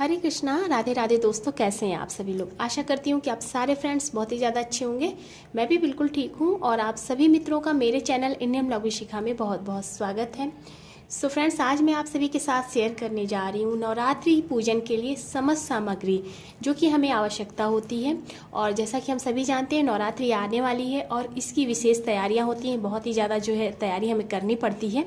हरे कृष्णा, राधे राधे दोस्तों। कैसे हैं आप सभी लोग। आशा करती हूँ कि आप सारे फ्रेंड्स बहुत ही ज़्यादा अच्छे होंगे। मैं भी बिल्कुल ठीक हूँ और आप सभी मित्रों का मेरे चैनल इंडियन ब्लॉग शिखा में बहुत बहुत स्वागत है। सो फ्रेंड्स, आज मैं आप सभी के साथ शेयर करने जा रही हूँ नवरात्रि पूजन के लिए समस्त सामग्री जो कि हमें आवश्यकता होती है। और जैसा कि हम सभी जानते हैं, नवरात्रि आने वाली है और इसकी विशेष तैयारियाँ होती हैं। बहुत ही ज़्यादा जो है तैयारी हमें करनी पड़ती है।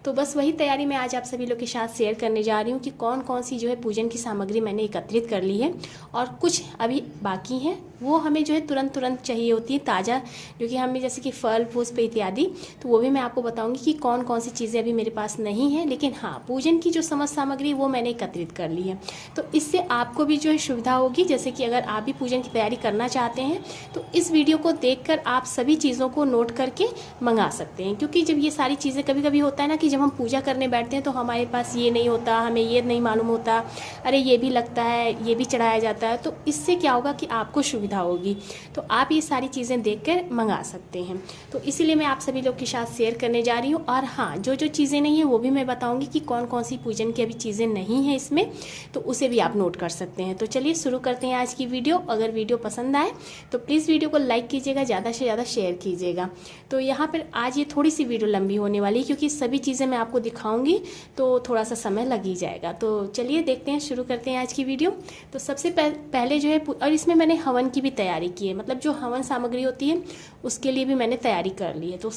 तो बस वही तैयारी मैं आज आप सभी लोग के साथ शेयर करने जा रही हूँ कि कौन कौन सी जो है पूजन की सामग्री मैंने एकत्रित कर ली है और कुछ अभी बाकी हैं, वो हमें जो है तुरंत चाहिए होती है ताज़ा, जो कि हमें जैसे कि फल पुष्प इत्यादि। तो वो भी मैं आपको बताऊंगी कि कौन कौन सी चीज़ें अभी मेरे पास नहीं है, लेकिन हाँ, पूजन की जो समस्त सामग्री वो मैंने एकत्रित कर ली है। तो इससे आपको भी जो है सुविधा होगी। जैसे कि अगर आप भी पूजन की तैयारी करना चाहते हैं तो इस वीडियो को देखकर आप सभी चीज़ों को नोट करके मंगा सकते हैं। क्योंकि जब ये सारी चीज़ें कभी कभी होता है ना कि जब हम पूजा करने बैठते हैं तो हमारे पास ये नहीं होता, हमें ये नहीं मालूम होता, अरे ये भी लगता है, ये भी चढ़ाया जाता है। तो इससे क्या होगा कि आपको सुविधा होगी, तो आप ये सारी चीज़ें देखकर मंगा सकते हैं। तो इसीलिए मैं आप सभी लोग के साथ शेयर करने जा रही हूँ। और हाँ, जो जो चीज़ें नहीं हैं वो भी मैं बताऊँगी कि कौन कौन सी पूजन की अभी चीज़ें नहीं हैं इसमें, तो उसे भी आप नोट कर सकते हैं। तो चलिए शुरू करते हैं आज की वीडियो। अगर वीडियो पसंद आए तो प्लीज़ वीडियो को लाइक कीजिएगा, ज़्यादा से ज़्यादा शेयर कीजिएगा। तो यहाँ पर आज ये थोड़ी सी वीडियो लंबी होने वाली है क्योंकि सभी चीज़ें मैं आपको दिखाऊंगी तो थोड़ा सा समय लग ही जाएगा। तो चलिए देखते हैं, शुरू करते हैं आज की वीडियो। तो सबसे पहले जो है, और इसमें मैंने हवन की भी तैयारी की है, मतलब जो हवन सामग्री होती है उसके लिए भी मैंने तैयारी कर ली है। तो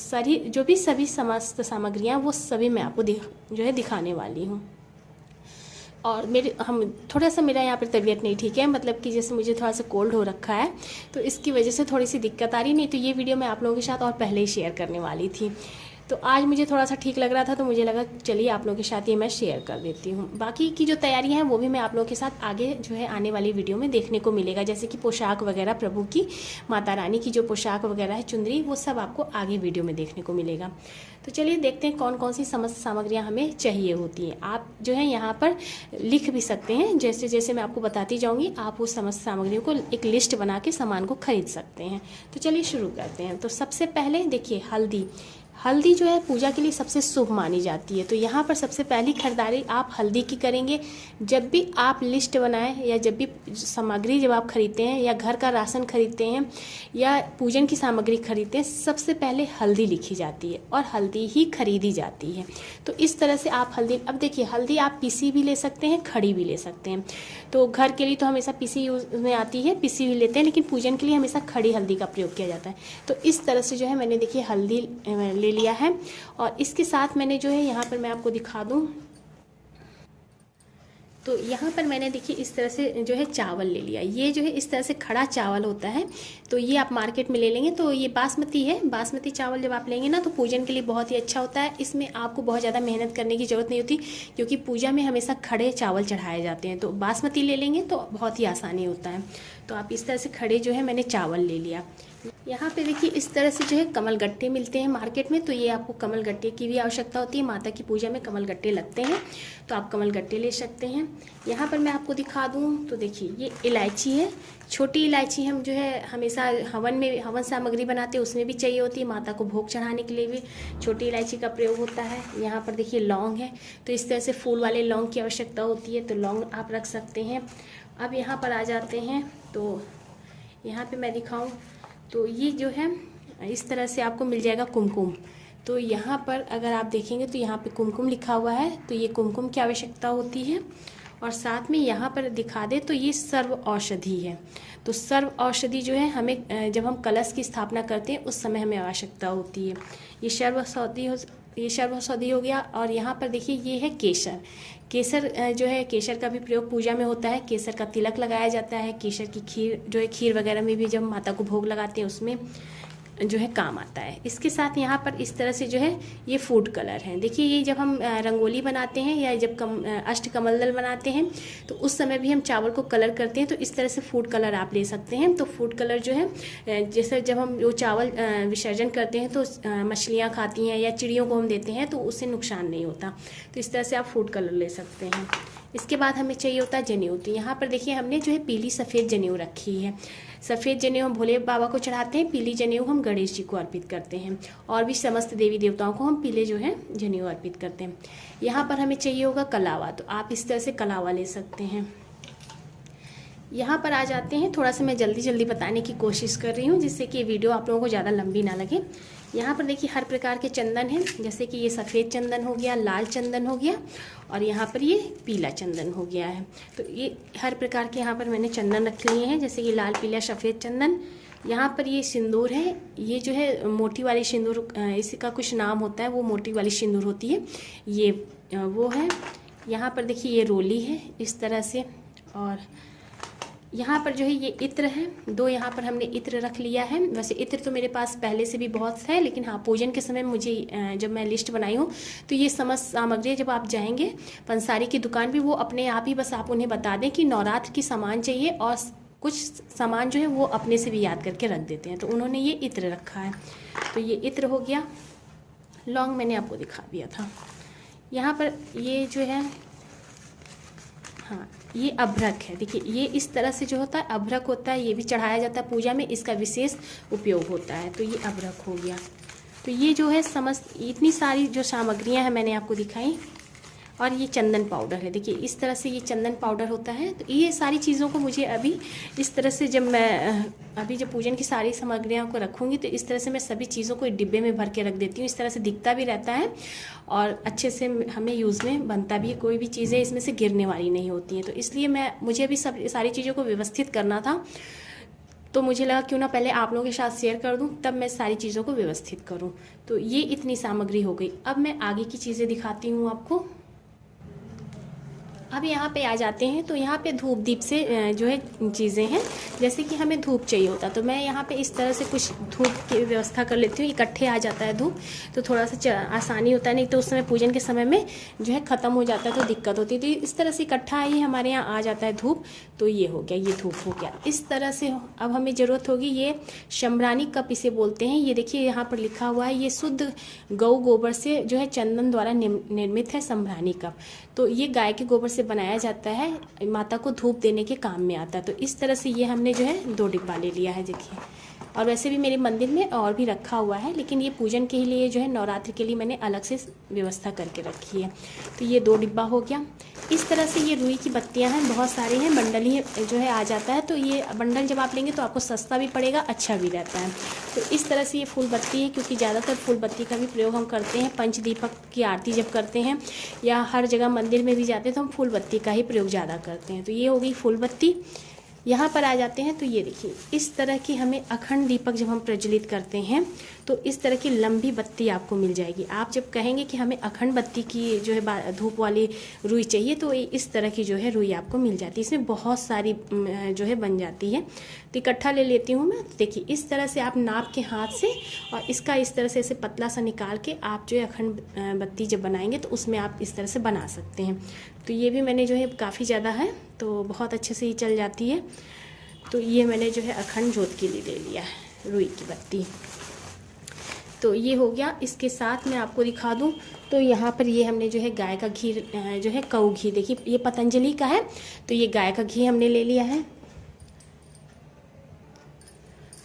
सभी समस्त सामग्रियाँ वो सभी मैं आपको जो है दिखाने वाली हूँ। और थोड़ा सा मेरा यहाँ पर तबीयत नहीं ठीक है, मतलब कि जैसे मुझे थोड़ा सा कोल्ड हो रखा है, तो इसकी वजह से थोड़ी सी दिक्कत आ रही। नहीं तो ये वीडियो मैं आप लोगों के साथ और पहले ही शेयर करने वाली थी। तो आज मुझे थोड़ा सा ठीक लग रहा था तो मुझे लगा चलिए आप लोगों के साथ ये मैं शेयर कर देती हूँ। बाकी की जो तैयारियाँ हैं वो भी मैं आप लोगों के साथ आगे जो है आने वाली वीडियो में देखने को मिलेगा। जैसे कि पोशाक वगैरह, प्रभु की, माता रानी की जो पोशाक वगैरह है, चुंदरी, वो सब आपको आगे वीडियो में देखने को मिलेगा। तो चलिए देखते हैं कौन कौन सी समस्त सामग्रियाँ हमें चाहिए होती हैं। आप जो है यहाँ पर लिख भी सकते हैं, जैसे जैसे मैं आपको बताती जाऊँगी आप उस समस्त सामग्रियों को एक लिस्ट बना के सामान को खरीद सकते हैं। तो चलिए शुरू करते हैं। तो सबसे पहले देखिए, हल्दी जो है पूजा के लिए सबसे शुभ मानी जाती है। तो यहाँ पर सबसे पहली खरीदारी आप हल्दी की करेंगे। जब भी आप लिस्ट बनाएं या जब भी सामग्री जब आप खरीदते हैं या घर का राशन खरीदते हैं या पूजन की सामग्री खरीदते हैं, सबसे पहले हल्दी लिखी जाती है और हल्दी ही खरीदी जाती है। तो इस तरह से आप हल्दी, अब देखिए हल्दी आप पीसी भी ले सकते हैं, खड़ी भी ले सकते हैं। तो घर के लिए तो हमेशा पीसी यूज में आती है, पीसी भी लेते हैं, लेकिन पूजन के लिए हमेशा खड़ी हल्दी का प्रयोग किया जाता है। तो इस तरह से जो है मैंने देखिए हल्दी ले लिया है। और इसके साथ मैंने जो है यहाँ पर मैं आपको दिखा दूँ, तो यहाँ पर मैंने देखिए इस तरह से जो है चावल ले लिया। ये जो है इस तरह से खड़ा चावल होता है, तो ये आप मार्केट में ले लेंगे। तो ये बासमती है। बासमती चावल जब आप लेंगे ना तो पूजन के लिए बहुत ही अच्छा होता है। इसमें आपको बहुत ज़्यादा मेहनत करने की ज़रूरत नहीं होती क्योंकि पूजा में हमेशा खड़े चावल चढ़ाए जाते हैं। तो बासमती ले लेंगे तो बहुत ही आसानी होता है। तो आप इस तरह से खड़े जो है मैंने चावल ले लिया। यहाँ पे देखिए इस तरह से जो है कमल गट्टे मिलते हैं मार्केट में, तो ये आपको कमल गट्टे की भी आवश्यकता होती है। माता की पूजा में कमल गट्टे लगते हैं, तो आप कमल गट्टे ले सकते हैं। यहाँ पर मैं आपको दिखा दूँ तो देखिए ये इलायची है, छोटी इलायची। हम जो है हमेशा हवन सामग्री बनाते हैं उसमें भी चाहिए होती है। माता को भोग चढ़ाने के लिए भी छोटी इलायची का प्रयोग होता है। यहाँ पर देखिए लौंग है, तो इस तरह से फूल वाले लौंग की आवश्यकता होती है, तो लौंग आप रख सकते हैं। अब यहाँ पर आ जाते हैं, तो यहाँ पर मैं दिखाऊँ तो ये जो है इस तरह से आपको मिल जाएगा कुमकुम। तो यहाँ पर अगर आप देखेंगे तो यहाँ पे कुमकुम लिखा हुआ है, तो ये कुमकुम की आवश्यकता होती है। और साथ में यहाँ पर दिखा दे तो ये सर्व औषधि है। तो सर्व औषधि जो है हमें जब हम कलश की स्थापना करते हैं उस समय हमें आवश्यकता होती है। ये सर्व औषधि हो गया। और यहाँ पर देखिए ये है केसर जो है केसर का भी प्रयोग पूजा में होता है। केसर का तिलक लगाया जाता है। केसर की खीर जो है, खीर वगैरह में भी जब माता को भोग लगाते हैं उसमें जो है काम आता है। इसके साथ यहाँ पर इस तरह से जो है ये फूड कलर है। देखिए ये जब हम रंगोली बनाते हैं या जब अष्टकमल दल बनाते हैं तो उस समय भी हम चावल को कलर करते हैं, तो इस तरह से फूड कलर आप ले सकते हैं। तो फूड कलर जो है जैसे जब हम वो चावल विसर्जन करते हैं तो मछलियाँ खाती हैं या चिड़ियों को हम देते हैं तो उससे नुकसान नहीं होता। तो इस तरह से आप फूड कलर ले सकते हैं। इसके बाद हमें चाहिए होता है जनेऊ। तो यहाँ पर देखिए हमने जो है पीली सफ़ेद जनेऊ रखी है। सफ़ेद जनेऊ हम भोले बाबा को चढ़ाते हैं, पीली जनेऊ हम गणेश जी को अर्पित करते हैं, और भी समस्त देवी देवताओं को हम पीले जो है जनेऊ अर्पित करते हैं। यहाँ पर हमें चाहिए होगा कलावा, तो आप इस तरह से कलावा ले सकते हैं। यहाँ पर आ जाते हैं। थोड़ा सा मैं जल्दी जल्दी बताने की कोशिश कर रही हूँ जिससे कि वीडियो आप लोगों को ज़्यादा लंबी ना लगे। यहाँ पर देखिए हर प्रकार के चंदन हैं, जैसे कि ये सफ़ेद चंदन हो गया, लाल चंदन हो गया और यहाँ पर ये पीला चंदन हो गया है। तो ये हर प्रकार के यहाँ पर मैंने चंदन रख लिए हैं, जैसे कि लाल, पीला, सफ़ेद चंदन। यहाँ पर ये सिंदूर है, ये जो है मोटी वाली सिंदूर, इसका कुछ नाम होता है, वो मोटी वाली सिंदूर होती है, ये वो है। यहाँ पर देखिए ये रोली है इस तरह से। और यहाँ पर जो है ये इत्र है, 2 यहाँ पर हमने इत्र रख लिया है। वैसे इत्र तो मेरे पास पहले से भी बहुत है, लेकिन हाँ पूजन के समय मुझे जब मैं लिस्ट बनाई हूँ तो ये समस्त सामग्री जब आप जाएंगे पंसारी की दुकान पे, वो अपने आप ही बस आप उन्हें बता दें कि नवरात्र की सामान चाहिए और कुछ सामान जो है वो अपने से भी याद करके रख देते हैं। तो उन्होंने ये इत्र रखा है। तो ये इत्र हो गया। लौंग मैंने आपको दिखा दिया था। यहाँ पर ये जो है, हाँ ये अभ्रक है। देखिए ये इस तरह से जो होता है अभ्रक होता है, ये भी चढ़ाया जाता है पूजा में, इसका विशेष उपयोग होता है। तो ये अभ्रक हो गया। तो ये जो है समस्त इतनी सारी जो सामग्रियां हैं मैंने आपको दिखाई। और ये चंदन पाउडर है, देखिए इस तरह से ये चंदन पाउडर होता है। तो ये सारी चीज़ों को मुझे अभी इस तरह से, जब मैं अभी जब पूजन की सारी सामग्रियों को रखूँगी तो इस तरह से मैं सभी चीज़ों को एक डिब्बे में भर के रख देती हूँ। इस तरह से दिखता भी रहता है और अच्छे से हमें यूज़ में बनता भी है। कोई भी चीज़ें इसमें से गिरने वाली नहीं होती हैं। तो इसलिए मुझे अभी सारी चीज़ों को व्यवस्थित करना था, तो मुझे लगा क्यों ना पहले आप लोगों के साथ शेयर कर दूं, तब मैं सारी चीज़ों को व्यवस्थित करूं। तो ये इतनी सामग्री हो गई। अब मैं आगे की चीज़ें दिखाती हूँ आपको। अब यहाँ पे आ जाते हैं। तो यहाँ पे धूप दीप से जो है चीज़ें हैं, जैसे कि हमें धूप चाहिए होता, तो मैं यहाँ पे इस तरह से कुछ धूप की व्यवस्था कर लेती हूँ। इकट्ठे आ जाता है धूप, तो थोड़ा सा आसानी होता है, नहीं तो उस समय पूजन के समय में जो है ख़त्म हो जाता है तो दिक्कत होती है। तो इस तरह से इकट्ठा ही हमारे यहाँ आ जाता है धूप। तो ये हो गया, ये धूप हो गया। इस तरह से अब हमें ज़रूरत होगी ये शंभरानी कप इसे बोलते हैं। ये देखिए यहाँ पर लिखा हुआ है, ये शुद्ध गौ गोबर से जो है चंदन द्वारा निर्मित है शंभरानी कप। तो ये गाय के गोबर से बनाया जाता है, माता को धूप देने के काम में आता है। तो इस तरह से ये हमने जो है 2 डिब्बा ले लिया है, देखिए। और वैसे भी मेरे मंदिर में और भी रखा हुआ है, लेकिन ये पूजन के लिए जो है नवरात्रि के लिए मैंने अलग से व्यवस्था करके रखी है। तो ये 2 डिब्बा हो गया। इस तरह से ये रुई की बत्तियां हैं, बहुत सारी हैं, बंडल ही जो है आ जाता है। तो ये बंडल जब आप लेंगे तो आपको सस्ता भी पड़ेगा, अच्छा भी रहता है। तो इस तरह से ये फूल बत्ती है, क्योंकि ज़्यादातर फूल बत्ती का भी प्रयोग हम करते हैं पंचदीपक की आरती जब करते हैं या हर जगह मंदिर में भी जाते हैं तो हम फूल बत्ती का ही प्रयोग ज़्यादा करते हैं। तो ये हो गई फूल बत्ती। यहाँ पर आ जाते हैं। तो ये देखिए इस तरह की हमें अखंड दीपक जब हम प्रज्वलित करते हैं तो इस तरह की लंबी बत्ती आपको मिल जाएगी। आप जब कहेंगे कि हमें अखंड बत्ती की जो है धूप वाली रुई चाहिए, तो इस तरह की जो है रुई आपको मिल जाती है। इसमें बहुत सारी जो है बन जाती है। तो इकट्ठा ले लेती हूँ मैं। देखिए इस तरह से आप नाप के हाथ से और इसका इस तरह से ऐसे पतला सा निकाल के आप जो है अखंड बत्ती जब बनाएंगे तो उसमें आप इस तरह से बना सकते हैं। तो ये भी मैंने जो है काफ़ी ज़्यादा है, तो बहुत अच्छे से ही चल जाती है। तो ये मैंने जो है अखंड ज्योत के लिए ले लिया है रुई की बत्ती। तो ये हो गया। इसके साथ मैं आपको दिखा दूं तो यहाँ पर ये हमने जो है गाय का घी जो है कऊ घी, देखिए ये पतंजलि का है। तो ये गाय का घी हमने ले लिया है।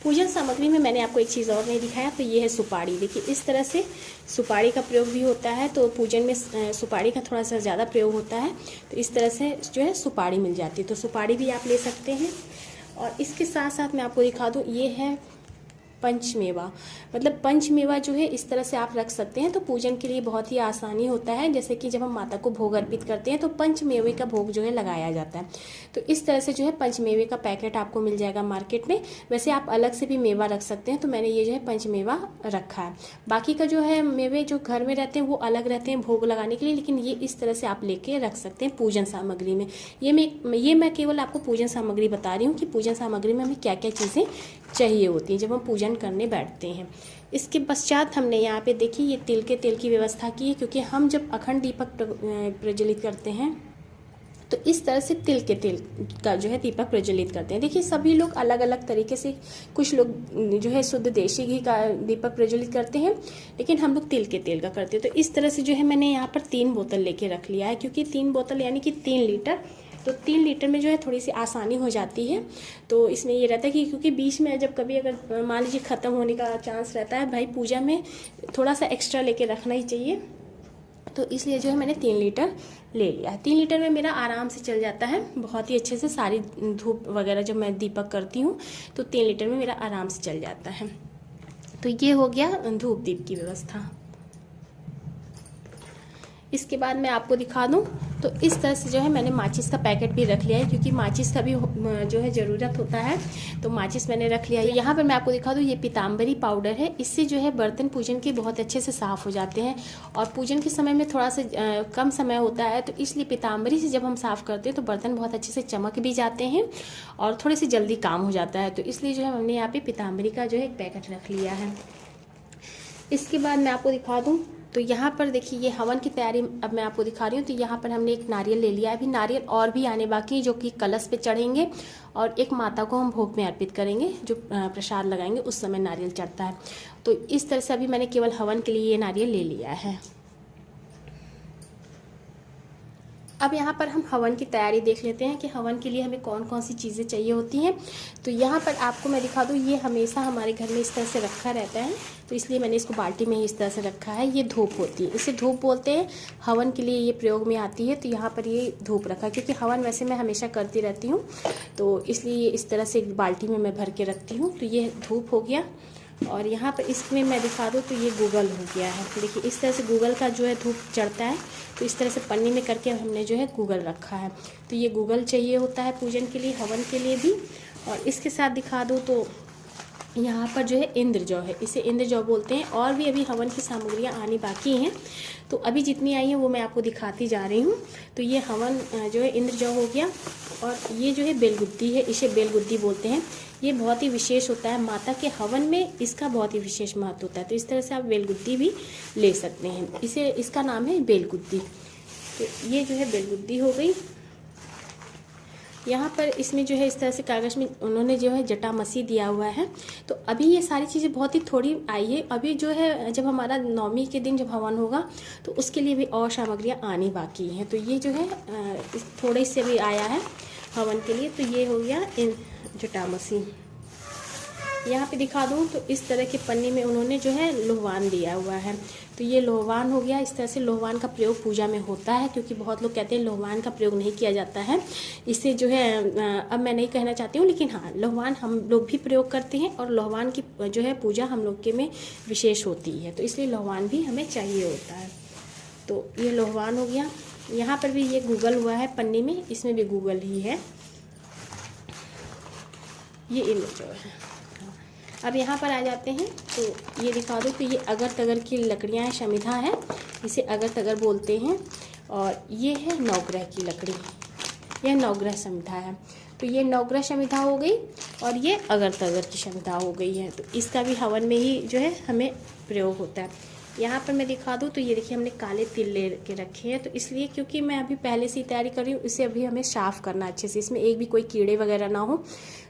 पूजन सामग्री में मैंने आपको एक चीज़ और नहीं दिखाया, तो ये है सुपारी। देखिए इस तरह से सुपारी का प्रयोग भी होता है। तो पूजन में सुपारी का थोड़ा सा ज़्यादा प्रयोग होता है। तो इस तरह से जो है सुपारी मिल जाती है, तो सुपारी भी आप ले सकते हैं। और इसके साथ साथ मैं आपको दिखा दूँ, ये है पंचमेवा। मतलब पंचमेवा जो है इस तरह से आप रख सकते हैं, तो पूजन के लिए बहुत ही आसानी होता है। जैसे कि जब हम माता को भोग अर्पित करते हैं तो पंचमेवे का भोग जो है लगाया जाता है। तो इस तरह से जो है पंचमेवे का पैकेट आपको मिल जाएगा मार्केट में। वैसे आप अलग से भी मेवा रख सकते हैं, तो मैंने ये जो है पंचमेवा रखा है। बाकी का जो है मेवे जो घर में रहते हैं वो अलग रहते हैं भोग लगाने के लिए, लेकिन ये इस तरह से आप लेके रख सकते हैं पूजन सामग्री में। ये मैं केवल आपको पूजन सामग्री बता रही हूँ कि पूजन सामग्री में हमें क्या क्या चीज़ें चाहिए होती हैं जब हम पूजन करने बैठते हैं। इसके पश्चात हमने यहाँ पे देखिए ये तिल के तेल की व्यवस्था की है, क्योंकि हम जब अखंड दीपक प्रज्वलित करते हैं तो इस तरह से तिल के तेल का जो है दीपक प्रज्वलित करते हैं। देखिए सभी लोग अलग अलग तरीके से, कुछ लोग जो है शुद्ध देशी घी का दीपक प्रज्वलित करते हैं, लेकिन हम लोग तिल के तेल का करते हैं। तो इस तरह से जो है मैंने यहाँ पर 3 बोतल लेके रख लिया है, क्योंकि 3 बोतल यानी कि 3 लीटर। तो 3 लीटर में जो है थोड़ी सी आसानी हो जाती है। तो इसमें ये रहता है कि क्योंकि बीच में जब कभी अगर मान लीजिए ख़त्म होने का चांस रहता है, भाई पूजा में थोड़ा सा एक्स्ट्रा लेके रखना ही चाहिए। तो इसलिए जो है मैंने 3 लीटर ले लिया है। 3 लीटर में मेरा आराम से चल जाता है बहुत ही अच्छे से। सारी धूप वगैरह जब मैं दीपक करती हूँ तो 3 लीटर में मेरा आराम से चल जाता है। तो ये हो गया धूप दीप की व्यवस्था। इसके बाद मैं आपको दिखा दूं तो इस तरह से जो है मैंने माचिस का पैकेट भी रख लिया है, क्योंकि माचिस का भी जो है ज़रूरत होता है, तो माचिस मैंने रख लिया है। तो यहाँ पर मैं आपको दिखा दूं, ये पीताम्बरी पाउडर है। इससे जो है बर्तन पूजन के बहुत अच्छे से साफ़ हो जाते हैं, और पूजन के समय में थोड़ा सा कम समय होता है, तो इसलिए पीताम्बरी से जब हम साफ़ करते हैं तो बर्तन बहुत अच्छे से चमक भी जाते हैं और थोड़े से जल्दी काम हो जाता है। तो इसलिए जो है हमने यहाँ पर पीताम्बरी का जो है एक पैकेट रख लिया है। इसके बाद मैं आपको दिखा दूं तो यहाँ पर देखिए ये हवन की तैयारी अब मैं आपको दिखा रही हूँ। तो यहाँ पर हमने एक नारियल ले लिया है। अभी नारियल और भी आने बाकी है जो कि कलश पे चढ़ेंगे, और एक माता को हम भोग में अर्पित करेंगे, जो प्रसाद लगाएंगे उस समय नारियल चढ़ता है। तो इस तरह से अभी मैंने केवल हवन के लिए ये नारियल ले लिया है। अब यहाँ पर हम हवन की तैयारी देख लेते हैं कि हवन के लिए हमें कौन कौन सी चीज़ें चाहिए होती हैं। तो यहाँ पर आपको मैं दिखा दूँ, ये हमेशा हमारे घर में इस तरह से रखा रहता है, तो इसलिए मैंने इसको बाल्टी में ही इस तरह से रखा है। ये धूप होती है, इसे धूप बोलते हैं, हवन के लिए ये प्रयोग में आती है। तो यहाँ पर ये धूप रखा है, क्योंकि हवन वैसे मैं हमेशा करती रहती हूँ, तो इसलिए इस तरह से एक बाल्टी में मैं भर के रखती हूँ। तो ये धूप हो गया, और यहाँ पर इसमें मैं दिखा दूँ तो ये गूगल हो गया है। देखिए इस तरह से गूगल का जो है धूप चढ़ता है, तो इस तरह से पन्नी में करके हमने जो है गूगल रखा है। तो ये गूगल चाहिए होता है पूजन के लिए, हवन के लिए भी। और इसके साथ दिखा दूँ तो यहाँ पर जो है इंद्र जौ है, इसे इंद्र जौ बोलते हैं। और भी अभी हवन की सामग्रियाँ आनी बाकी हैं, तो अभी जितनी आई हैं वो मैं आपको दिखाती जा रही हूँ। तो ये हवन जो है इंद्र जौ हो गया, और ये जो है बेलगुद्दी है, इसे बेलगुद्दी बोलते हैं। ये बहुत ही विशेष होता है, माता के हवन में इसका बहुत ही विशेष महत्व होता है। तो इस तरह से आप बेलगुद्दी भी ले सकते हैं, इसका नाम है बेलगुद्दी। तो ये जो है बेलगुद्दी हो गई। यहाँ पर इसमें जो है इस तरह से कागज़ में उन्होंने जो है जटामसी दिया हुआ है। तो अभी ये सारी चीज़ें बहुत ही थोड़ी आई है। अभी जो है जब हमारा नवमी के दिन जब हवन होगा तो उसके लिए भी और सामग्रियाँ आनी बाकी हैं। तो ये जो है थोड़े से भी आया है हवन के लिए। तो ये हो गया इन जटामसी। यहाँ पे दिखा दूँ तो इस तरह के पन्नी में उन्होंने जो है लोहवान दिया हुआ है। तो ये लोहवान हो गया। इस तरह से लोहवान का प्रयोग पूजा में होता है, क्योंकि बहुत लोग कहते हैं लोहवान का प्रयोग नहीं किया जाता है। इससे जो है अब मैं नहीं कहना चाहती हूँ, लेकिन हाँ लोहवान हम लोग भी प्रयोग करते हैं, और लोहवान की जो है पूजा हम लोग के में विशेष होती है, तो इसलिए लोहवान भी हमें चाहिए होता है। तो ये लोहवान हो गया। यहाँ पर भी ये गूगल हुआ है पन्नी में, इसमें भी गूगल ही है। ये इंद्र जो है। अब यहाँ पर आ जाते हैं, तो ये दिखा दो। तो ये अगर तगर की लकड़ियाँ हैं, शमिधा है, इसे अगर तगर बोलते हैं। और ये है नवग्रह की लकड़ी, यह नवग्रह शमिधा है। तो ये नवग्रह शमिधा हो गई, और ये अगर तगर की शमिधा हो गई है। तो इसका भी हवन में ही जो है हमें प्रयोग होता है। यहाँ पर मैं दिखा दूँ तो ये देखिए हमने काले तिल ले के रखे हैं। तो इसलिए क्योंकि मैं अभी पहले से ही तैयारी कर रही हूँ, इसे अभी हमें साफ़ करना अच्छे से, इसमें एक भी कोई कीड़े वगैरह ना हो,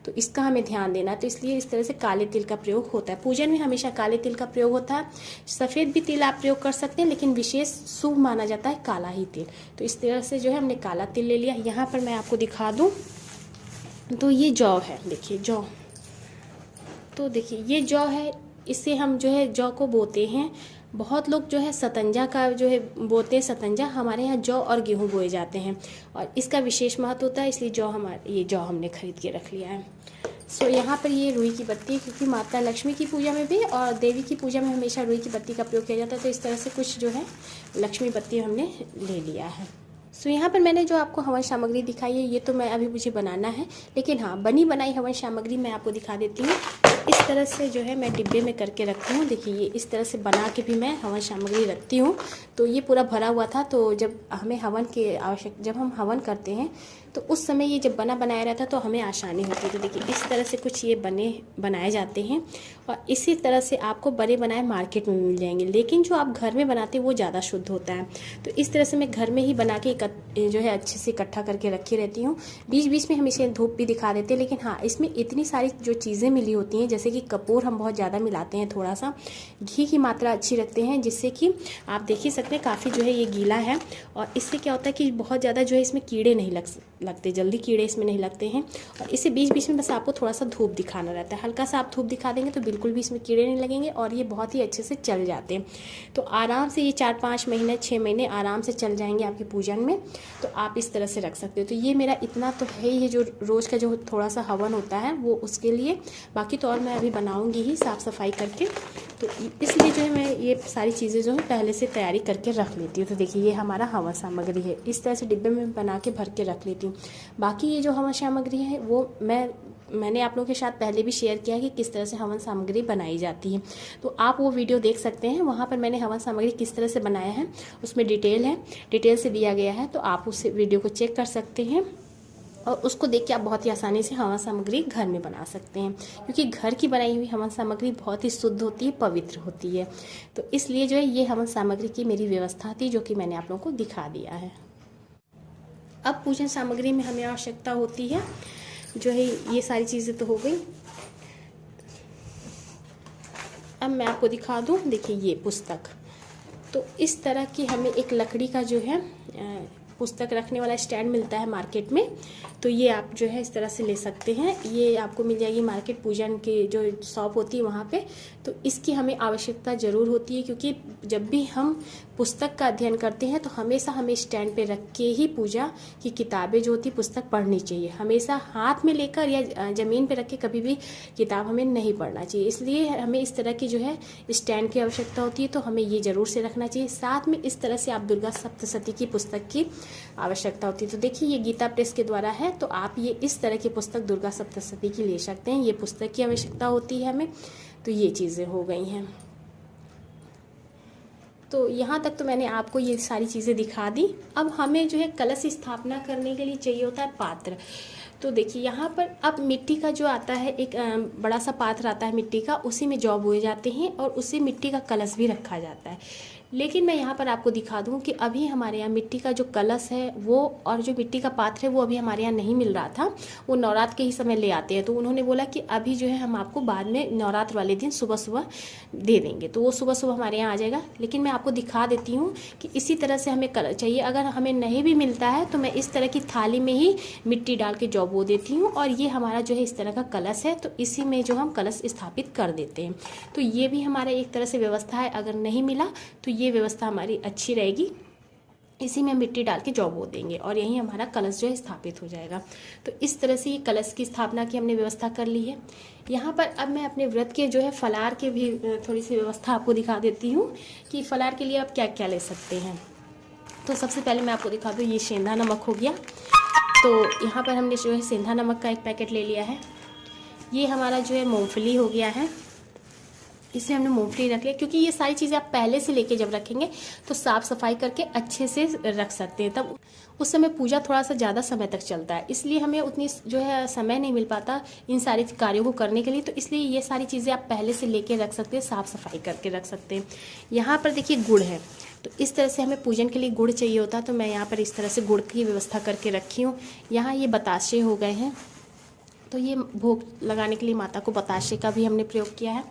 तो इसका हमें ध्यान देना। तो इसलिए इस तरह से काले तिल का प्रयोग होता है। पूजन में हमेशा काले तिल का प्रयोग होता है। सफ़ेद भी तिल आप प्रयोग कर सकते हैं, लेकिन विशेष शुभ माना जाता है काला ही तिल। तो इस तरह से जो है हमने काला तिल ले लिया। यहाँ पर मैं आपको दिखा दूँ तो ये जौ है, देखिए जौ। तो देखिए ये जौ है, इससे हम जो है जौ को बोते हैं। बहुत लोग जो है सतंजा का जो है बोते हैं, सतंजा। हमारे यहाँ जौ और गेहूँ बोए जाते हैं, और इसका विशेष महत्व होता है, इसलिए ये जौ हमने खरीद के रख लिया है। सो यहाँ पर ये रुई की बत्ती, क्योंकि माता लक्ष्मी की पूजा में भी और देवी की पूजा में हमेशा रुई की बत्ती का प्रयोग किया जाता है। तो इस तरह से कुछ जो है लक्ष्मी बत्ती हमने ले लिया है। सो यहाँ पर मैंने जो आपको हवन सामग्री दिखाई है, ये तो मैं अभी मुझे बनाना है, लेकिन हाँ बनी बनाई हवन सामग्री मैं आपको दिखा देती हूँ। इस तरह से जो है मैं डिब्बे में करके रखती हूँ। देखिए ये इस तरह से बना के भी मैं हवन सामग्री रखती हूँ। तो ये पूरा भरा हुआ था, तो जब हमें हवन के जब हम हवन करते हैं तो उस समय ये जब बना बनाया रहता तो हमें आसानी होती है। तो देखिए इस तरह से कुछ ये बनाए जाते हैं, और इसी तरह से आपको बने बनाए मार्केट में मिल जाएंगे, लेकिन जो आप घर में बनाते हैं वो ज़्यादा शुद्ध होता है। तो इस तरह से मैं घर में ही बना के जो है अच्छे से इकट्ठा करके रखी रहती हूँ। बीच बीच में हम इसे धूप भी दिखा देते हैं, लेकिन हाँ इसमें इतनी सारी जो चीज़ें मिली होती हैं, जैसे कि कपूर हम बहुत ज़्यादा मिलाते हैं, थोड़ा सा घी की मात्रा अच्छी रखते हैं, जिससे कि आप देख ही सकते हैं काफ़ी जो है ये गीला है, और इससे क्या होता है कि बहुत ज़्यादा जो है इसमें कीड़े नहीं लगते, जल्दी कीड़े इसमें नहीं लगते हैं। और इसे बीच बीच में बस आपको थोड़ा सा धूप दिखाना रहता है, हल्का सा आप धूप दिखा देंगे तो बिल्कुल भी इसमें कीड़े नहीं लगेंगे और ये बहुत ही अच्छे से चल जाते हैं। तो आराम से ये 4-5 महीने 6 महीने आराम से चल जाएंगे आपके पूजन में। तो आप इस तरह से रख सकते हो। तो ये मेरा इतना तो है ही, जो रोज़ का जो थोड़ा सा हवन होता है वो उसके लिए, बाकी तो और मैं अभी बनाऊँगी ही साफ़ सफाई करके। तो इसलिए जो है मैं ये सारी चीज़ें जो है पहले से तैयारी करके रख लेती हूँ। तो देखिए ये हमारा हवन सामग्री है, इस तरह से डिब्बे में बना के भर के रख लेती हूँ। बाकी ये जो हवन सामग्री है वो मैंने आप लोगों के साथ पहले भी शेयर किया है कि किस तरह से हवन सामग्री बनाई जाती है। तो आप वो वीडियो देख सकते हैं, वहाँ पर मैंने हवन सामग्री किस तरह से बनाया है उसमें डिटेल से दिया गया है। तो आप उस वीडियो को चेक कर सकते हैं और उसको देख के आप बहुत ही आसानी से हवन सामग्री घर में बना सकते हैं, क्योंकि घर की बनाई हुई हवन सामग्री बहुत ही शुद्ध होती है, पवित्र होती है। तो इसलिए जो है ये हवन सामग्री की मेरी व्यवस्था थी, जो कि मैंने आप लोगों को दिखा दिया है। अब पूजन सामग्री में हमें आवश्यकता होती है जो है, ये सारी चीज़ें तो हो गई। अब मैं आपको दिखा दूँ, देखिए ये पुस्तक, तो इस तरह की हमें एक लकड़ी का जो है पुस्तक रखने वाला स्टैंड मिलता है मार्केट में। तो ये आप जो है इस तरह से ले सकते हैं, ये आपको मिल जाएगी मार्केट पूजन की जो शॉप होती है वहाँ पे। तो इसकी हमें आवश्यकता ज़रूर होती है, क्योंकि जब भी हम पुस्तक का अध्ययन करते हैं तो हमेशा हमें स्टैंड पे रख के ही पूजा की किताबें जो होती पुस्तक पढ़नी चाहिए। हमेशा हाथ में लेकर या ज़मीन पे रख के कभी भी किताब हमें नहीं पढ़ना चाहिए। इसलिए हमें इस तरह की जो है स्टैंड की आवश्यकता होती है, तो हमें ये ज़रूर से रखना चाहिए। साथ में इस तरह से आप दुर्गा सप्तशती की पुस्तक की आवश्यकता होती है। तो देखिए ये गीता प्रेस के द्वारा है, तो आप ये इस तरह की पुस्तक दुर्गा सप्तशती की ले सकते हैं। ये पुस्तक की आवश्यकता होती है हमें। तो ये चीज़ें हो गई हैं। तो यहाँ तक तो मैंने आपको ये सारी चीज़ें दिखा दी। अब हमें जो है कलश स्थापना करने के लिए चाहिए होता है पात्र। तो देखिए यहाँ पर अब मिट्टी का जो आता है, एक बड़ा सा पात्र आता है मिट्टी का, उसी में जौ बोए जाते हैं और उसी मिट्टी का कलश भी रखा जाता है। लेकिन मैं यहाँ पर आपको दिखा दूँ कि अभी हमारे यहाँ मिट्टी का जो कलश है वो और जो मिट्टी का पात्र है वो अभी हमारे यहाँ नहीं मिल रहा था। वो नवरात्र के ही समय ले आते हैं। तो उन्होंने बोला कि अभी जो है हम आपको बाद में नवरात्र वाले दिन सुबह सुबह दे देंगे। तो वो सुबह सुबह हमारे यहाँ आ जाएगा। लेकिन मैं आपको दिखा देती हूँ कि इसी तरह से हमें कलश चाहिए। अगर हमें नहीं भी मिलता है तो मैं इस तरह की थाली में ही मिट्टी डाल के जौ बो देती हूँ और ये हमारा जो है इस तरह का कलश है। तो इसी में जो हम कलश स्थापित कर देते हैं। तो ये भी हमारा एक तरह से व्यवस्था है। अगर नहीं मिला तो ये व्यवस्था हमारी अच्छी रहेगी। इसी में मिट्टी डाल के जौ बो देंगे और यही हमारा कलश जो है स्थापित हो जाएगा। तो इस तरह से ये कलश की स्थापना की हमने व्यवस्था कर ली है। यहाँ पर अब मैं अपने व्रत के जो है फलार के भी थोड़ी सी व्यवस्था आपको दिखा देती हूँ कि फलार के लिए आप क्या क्या ले सकते हैं। तो सबसे पहले मैं आपको दिखा दूँ, ये सेंधा नमक हो गया। तो यहाँ पर हमने जो है सेंधा नमक का एक पैकेट ले लिया है। ये हमारा जो है मूँगफली हो गया है, इसमें हमने मूंगफली रख लिया, क्योंकि ये सारी चीज़ें आप पहले से लेके जब रखेंगे तो साफ़ सफाई करके अच्छे से रख सकते हैं। तब उस समय पूजा थोड़ा सा ज़्यादा समय तक चलता है, इसलिए हमें उतनी जो है समय नहीं मिल पाता इन सारी कार्यों को करने के लिए। तो इसलिए ये सारी चीज़ें आप पहले से लेके रख सकते हैं, साफ़ सफाई करके रख सकते हैं। यहाँ पर देखिए गुड़ है। तो इस तरह से हमें पूजन के लिए गुड़ चाहिए होता है। तो मैं यहाँ पर इस तरह से गुड़ की व्यवस्था करके रखी हूँ। यहाँ ये बताशे हो गए हैं। तो ये भोग लगाने के लिए माता को बताशे का भी हमने प्रयोग किया है,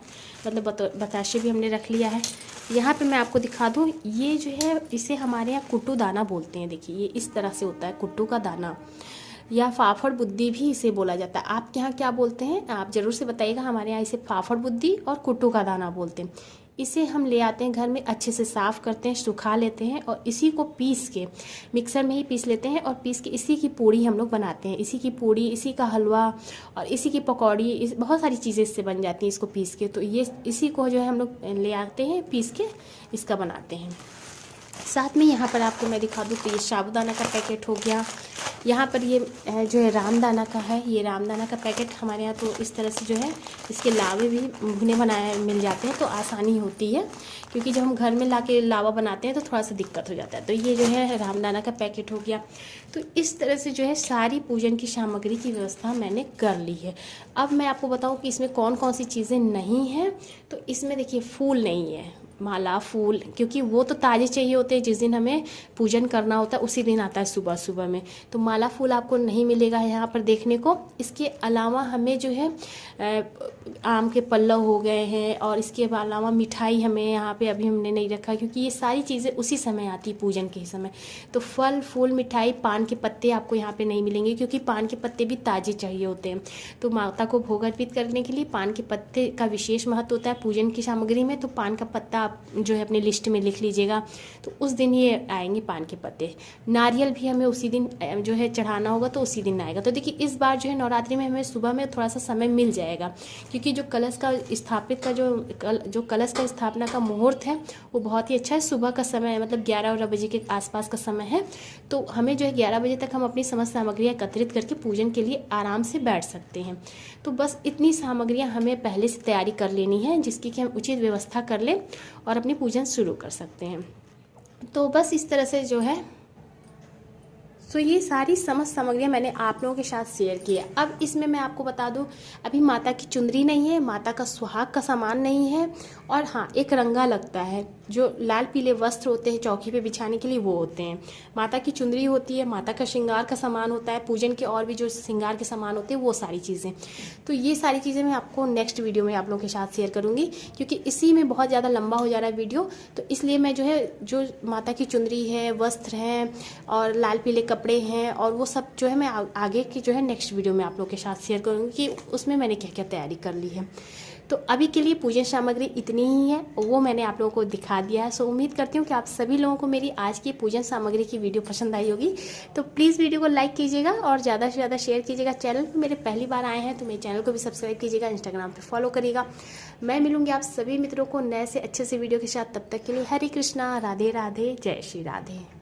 मतलब बताशे भी हमने रख लिया है। यहाँ पे मैं आपको दिखा दूँ, ये जो है इसे हमारे यहाँ कुट्टू दाना बोलते हैं। देखिए ये इस तरह से होता है कुट्टू का दाना, या फाफड़ बुद्धी भी इसे बोला जाता है। आपके यहाँ क्या बोलते हैं आप ज़रूर से बताइएगा। हमारे यहाँ इसे फाफड़ बुद्धी और कुट्टू का दाना बोलते हैं। इसे हम ले आते हैं घर में, अच्छे से साफ़ करते हैं, सुखा लेते हैं और इसी को पीस के मिक्सर में ही पीस लेते हैं और पीस के इसी की पूड़ी हम लोग बनाते हैं। इसी की पूड़ी, इसी का हलवा और इसी की पकौड़ी, बहुत सारी चीज़ें इससे बन जाती हैं इसको पीस के। तो ये इसी को जो है हम लोग ले आते हैं, पीस के इसका बनाते हैं। साथ में यहाँ पर आपको मैं दिखा दूँ तो ये साबूदाना का पैकेट हो गया। यहाँ पर ये जो है रामदाना का है, ये रामदाना का पैकेट हमारे यहाँ तो इस तरह से जो है इसके लावे भी भुने बनाए मिल जाते हैं, तो आसानी होती है। क्योंकि जब हम घर में लाके लावा बनाते हैं तो थोड़ा सा दिक्कत हो जाता है। तो ये जो है रामदाना का पैकेट हो गया। तो इस तरह से जो है सारी पूजन की सामग्री की व्यवस्था मैंने कर ली है। अब मैं आपको बताऊँ कि इसमें कौन कौन सी चीज़ें नहीं हैं। तो इसमें देखिए फूल नहीं है, माला, फूल, क्योंकि वो तो ताज़े चाहिए होते हैं। जिस दिन हमें पूजन करना होता है उसी दिन आता है सुबह सुबह में, तो माला फूल आपको नहीं मिलेगा यहाँ पर देखने को। इसके अलावा हमें जो है आम के पल्लव हो गए हैं, और इसके अलावा मिठाई हमें यहाँ पे अभी हमने नहीं रखा, क्योंकि ये सारी चीज़ें उसी समय आती पूजन के समय। तो फल, फूल, मिठाई, पान के पत्ते आपको यहाँ पे नहीं मिलेंगे, क्योंकि पान के पत्ते भी ताज़े चाहिए होते हैं। तो माता को भोग अर्पित करने के लिए पान के पत्ते का विशेष महत्व होता है पूजन की सामग्री में। तो पान का पत्ता आप जो है अपने लिस्ट में लिख लीजिएगा, तो उस दिन ये आएंगे पान के पत्ते। नारियल भी हमें उसी दिन जो है चढ़ाना होगा, तो उसी दिन आएगा। तो देखिए इस बार जो है नवरात्रि में हमें सुबह में थोड़ा सा समय मिल जाएगा, क्योंकि जो कलश का स्थापित का जो कलश का स्थापना का मुहूर्त है वो बहुत ही अच्छा है। सुबह का समय है, मतलब 11 बजे के आसपास का समय है। तो हमें जो है 11 बजे तक हम अपनी समस्त सामग्रियाँ एकत्रित करके पूजन के लिए आराम से बैठ सकते हैं। तो बस इतनी सामग्रियाँ हमें पहले से तैयारी कर लेनी है, जिसकी कि हम उचित व्यवस्था कर लें और अपनी पूजन शुरू कर सकते हैं। तो बस इस तरह से जो है तो ये सारी समस्त सामग्रियाँ मैंने आप लोगों के साथ शेयर की है। अब इसमें मैं आपको बता दूं, अभी माता की चुंदरी नहीं है, माता का सुहाग का सामान नहीं है, और हाँ एक रंगा लगता है, जो लाल पीले वस्त्र होते हैं चौकी पे बिछाने के लिए वो होते हैं। माता की चुंदरी होती है, माता का श्रृंगार का सामान होता है, पूजन के और भी जो श्रृंगार के सामान होते हैं वो सारी चीज़ें। तो ये सारी चीज़ें मैं आपको नेक्स्ट वीडियो में आप लोगों के साथ शेयर करूँगी, क्योंकि इसी में बहुत ज़्यादा लंबा हो जा रहा है वीडियो। तो इसलिए मैं जो है जो माता की चुंदरी है, वस्त्र हैं और लाल पीले कपड़े हैं, और वो सब जो है मैं आगे की जो है नेक्स्ट वीडियो में आप लोगों के साथ शेयर करूँगी कि उसमें मैंने क्या क्या तैयारी कर ली है। तो अभी के लिए पूजन सामग्री इतनी ही है, वो मैंने आप लोगों को दिखा दिया है। सो उम्मीद करती हूँ कि आप सभी लोगों को मेरी आज की पूजन सामग्री की वीडियो पसंद आई होगी। तो प्लीज़ वीडियो को लाइक कीजिएगा और ज़्यादा से ज़्यादा शेयर कीजिएगा। चैनल पर मेरे पहली बार आए हैं तो मेरे चैनल को भी सब्सक्राइब कीजिएगा, इंस्टाग्राम पर फॉलो करिएगा। मैं मिलूंगी आप सभी मित्रों को नए से अच्छे से वीडियो के साथ। तब तक के लिए हरे कृष्णा, राधे राधे, जय श्री राधे।